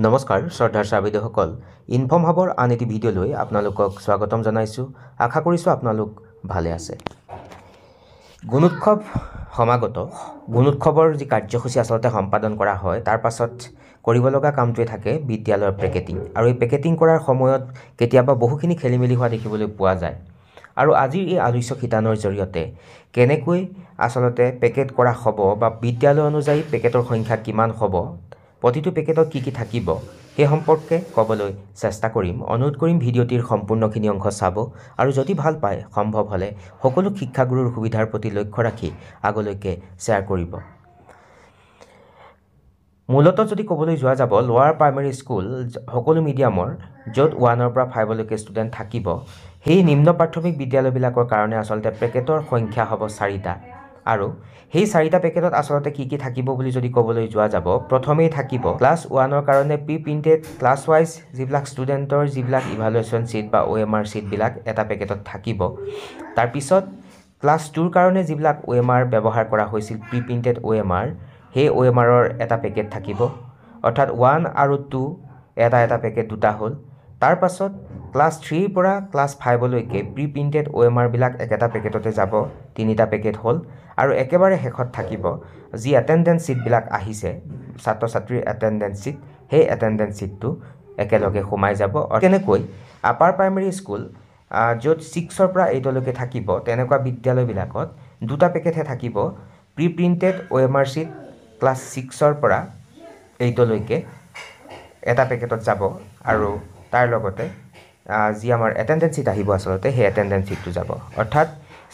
নমস্কাৰ শ্ৰদ্ধাৰ ছাত্ৰীসকল ইনফৰ্ম হাবৰ আন এটি ভিডিঅ'লৈ আপোনালোকক স্বাগতম জনাইছোঁ আশা কৰিছোঁ আপোনালোক ভালে আছে গুণোৎসৱ সমাগত গুণোৎসৱৰ যি কাৰ্যসূচী আচলতে সম্পাদন কৰা হয় তাৰ পাছত কৰিব লগা কামটোৱে থাকে বিদ্যালয়ৰ পেকেটিং আৰু এই পেকেটিং কৰাৰ সময়ত কেতিয়াবা বহুখিনি খেলিমেলি হোৱা দেখিবলৈ পোৱা যায় আৰু আজিৰ এই আলোচ্য শিতানৰ জৰিয়তে কেনেকৈ আচলতে পেকেট কৰা হ'ব বা বিদ্যালয় অনুযায়ী পেকেটৰ সংখ্যা কিমান হ'ব প্ৰতিটো পেকেটত কি থাকিব সেই সম্পৰ্কে ক'বলৈ চেষ্টা কৰিম অনুৰোধ কৰিম ভিডিঅ'টিৰ সম্পূৰ্ণখিনি অংশ চাব আৰু যদি ভাল পায় সম্ভৱ হ'লে সকলো শিক্ষাগুৰুৰ সুবিধাৰ প্ৰতি লক্ষ্য ৰাখি আগলৈকে শ্বেয়াৰ কৰিব মূলতঃ যদি ক'বলৈ যোৱা যাব লোৱাৰ প্ৰাইমেৰী স্কুল সকলো মিডিয়ামৰ য'ত 1 ৰ পৰা 5 লৈকে ষ্টুডেণ্ট থাকিব সেই নিম্ন প্ৰাথমিক বিদ্যালয়বিলাকৰ কাৰণে আচলতে পেকেটৰ সংখ্যা হ'ব 4টা আৰু সেই 4টা পেকেটত আচলতে কি থাকিব বুলি যদি ক'বলৈ যোৱা যাব প্ৰথমেই থাকিব ক্লাছ 1 ৰ কাৰণে প্ৰি প্ৰিন্টেড ক্লাছ ওয়াইজ যিবিলাক ষ্টুডেণ্টৰ যিবিলাক ইভালুৱেশ্যন শীট বা OMR শীটবিলাক এটা পেকেটত থাকিব তাৰ পিছত ক্লাছ 2 ৰ কাৰণে যিবিলাক OMR ব্যৱহাৰ কৰা হৈছিল প্ৰি প্ৰিন্টেড OMR সেই OMRৰ এটা পেকেট থাকিব অৰ্থাৎ 1 আৰু 2 এটা পেকেট দুটা হ'ল তাৰ পাছত ক্লাছ 3 ৰ পৰা ক্লাছ 5 লৈকে প্ৰি প্ৰিন্টেড OMR বিলাক একেটা পেকেটতে যাব তিনিটা পেকেট হ'ল আৰু একেবাৰে শেষত থাকিব যি এটেন্ডেন্স শীট বিলাক আহিছে ছাত্ৰ ছাত্ৰীৰ এটেন্ডেন্স শীট সেই এটেন্ডেন্স শীটটো একেলগে সোমাই যাব কেনেকৈ আপাৰ প্ৰাইমেৰী স্কুল য'ত 6 ৰ পৰা 8 লৈকে থাকিব তেনেকুৱা বিদ্যালয়বিলাকত দুটা পেকেটহে থাকিব pre printed OMR sheet class 6 ৰ পৰা 8 লৈকে এটা পেকেটত যাব আৰু তাৰ লগতে যি আমাৰ এটেন্ডেন্স শীট আহিব আচলতে সেই এটেন্ডেন্স শীটটো যাব অৰ্থাৎ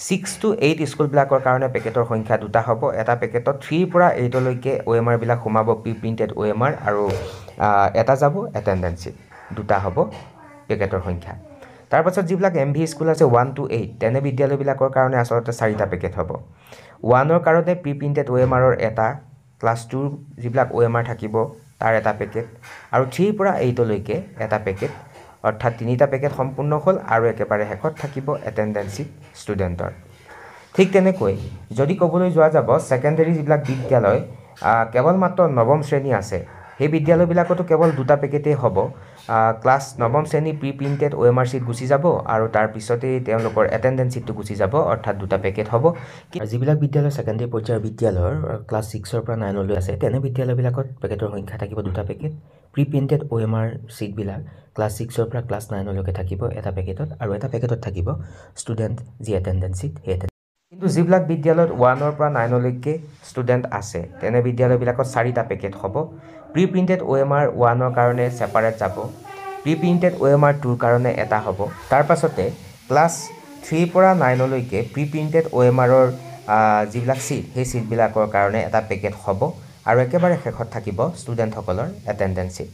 6 to 8 স্কুলবিলাকৰ কাৰণে পেকেটৰ সংখ্যা দুটা হ'ব এটা পেকেটত 3 ৰ পৰা 8 লৈকে OMR বিলাক সোমাব প্ৰি প্ৰিন্টেড OMR আৰু এটা যাব এটেন্ডেন্স শীট দুটা হ'ব পেকেটৰ সংখ্যা তাৰ পাছত যিবিলাক MV স্কুল আছে 1 to 8 তেনে বিদ্যালয়বিলাকৰ কাৰণে আচলতে 4টা পেকেট হ'ব 1 ৰ কাৰণে প্ৰি প্ৰিন্টেড OMRৰ এটা ক্লাছ 2 যিবিলাক OMR থাকিব তাৰ এটা পেকেট আৰু 3 ৰ পৰা 8 লৈকে এটা পেকেট অৰ্থাৎ তিনিটা পেকেট সম্পূৰ্ণ হ'ল আৰু একেবাৰে শেষত থাকিব এটেন্ডেন্স শীট ষ্টুডেণ্টৰ ঠিক তেনেকৈ যদি ক'বলৈ যোৱা যাব সেকেন্ডাৰী যিবিলাক বিদ্যালয় কেৱল মাত্ৰ নৱম শ্ৰেণী আছে সেই বিদ্যালয়বিলাকতো কেৱল দুটা পেকেটেই হ'ব ক্লাছ নৱম শ্ৰেণী প্ৰি প্ৰিন্টেড OMR শীট গুচি যাব আৰু তাৰ পিছতেই তেওঁলোকৰ এটেন্ডেন্স শীটটো গুচি যাব অৰ্থাৎ দুটা পেকেট হ'ব যিবিলাক বিদ্যালয় সেকেন্ডাৰী পৰ্যায়ৰ বিদ্যালয়ৰ ক্লাছ 6 ৰ পৰা 9 লৈ আছে তেনে বিদ্যালয়বিলাকত পেকেটৰ সংখ্যা থাকিব দুটা পেকেট প্ৰি প্ৰিন্টেড OMR শীটবিলাক ক্লাছ 6 ৰ পৰা ক্লাছ 9 লৈকে থাকিব এটা পেকেটত আৰু এটা পেকেটত থাকিব ষ্টুডেণ্ট যি এটেন্ডেন্স শীট কিন্তু যিবিলাক বিদ্যালয়ত 1 ৰ পৰা 9 লৈকে ষ্টুডেণ্ট আছে তেনে বিদ্যালয়বিলাকত 4টা পেকেট হ'ব প্ৰি প্ৰিন্টেড OMR 1 ৰ কাৰণে সেপাৰেট যাব প্ৰি প্ৰিন্টেড OMR 2 ৰ কাৰণে এটা হ'ব তাৰ পাছতে ক্লাছ 3 ৰ পৰা 9 লৈকে প্ৰি প্ৰিন্টেড OMRৰ যিবিলাক শীট সেই শীটবিলাকৰ কাৰণে এটা পেকেট হ'ব আৰু একেবাৰে শেষত থাকিব ষ্টুডেণ্টসকলৰ এটেন্ডেন্স শীট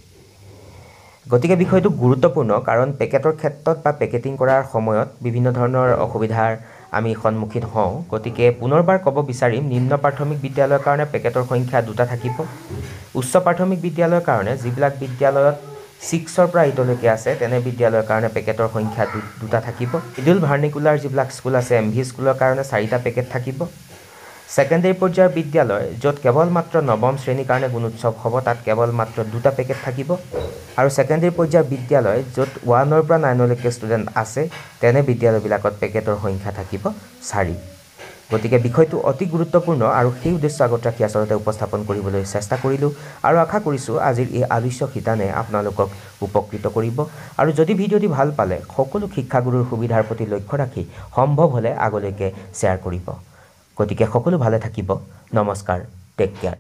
গতিকে বিষয়টো গুৰুত্বপূৰ্ণ কাৰণ পেকেটৰ ক্ষেত্ৰত বা পেকেটিং কৰাৰ সময়ত বিভিন্ন ধৰণৰ অসুবিধাৰ আমি সন্মুখীন হওঁ গতিকে পুনৰবাৰ ক'ব বিচাৰিম নিম্ন প্ৰাথমিক বিদ্যালয়ৰ কাৰণে পেকেটৰ সংখ্যা দুটা থাকিব উচ্চ প্ৰাথমিক বিদ্যালয়ৰ কাৰণে যিবিলাক বিদ্যালয়ত 6 ৰ পৰা 8 লৈকে আছে তেনে বিদ্যালয়ৰ কাৰণে পেকেটৰ সংখ্যা দুটা থাকিব ইডুল ভাৰ্নিকুলাৰ যিবিলাক স্কুল আছে MV স্কুলৰ কাৰণে 4টা পেকেট থাকিব সেকেন্ডাৰী পৰ্যায়ৰ বিদ্যালয় য'ত কেৱল মাত্ৰ নৱম শ্ৰেণীৰ কাৰণে গুণোৎসৱ হ'ব তাত কেৱল মাত্ৰ দুটা পেকেট থাকিব আৰু সেকেন্ডাৰী পৰ্যায়ৰ বিদ্যালয় য'ত 1 ৰ পৰা 9 লৈকে ষ্টুডেণ্ট আছে তেনে বিদ্যালয়বিলাকত পেকেটৰ সংখ্যা থাকিব 4 গতিকে বিষয়টো অতি গুৰুত্বপূৰ্ণ আৰু সেই উদ্দেশ্য আগত ৰাখি আচলতে উপস্থাপন কৰিবলৈ চেষ্টা কৰিলোঁ আৰু আশা কৰিছোঁ আজিৰ এই আলোচ্য শিতানে আপোনালোকক উপকৃত কৰিব আৰু যদি ভিডিঅ'টি ভাল পালে সকলো শিক্ষাগুৰুৰ সুবিধাৰ প্ৰতি লক্ষ্য ৰাখি সম্ভৱ হ'লে আগলৈকে শ্বেয়াৰ কৰিব গতিকে সকলো ভালে থাকিব নমস্কাৰ টেক কেয়াৰ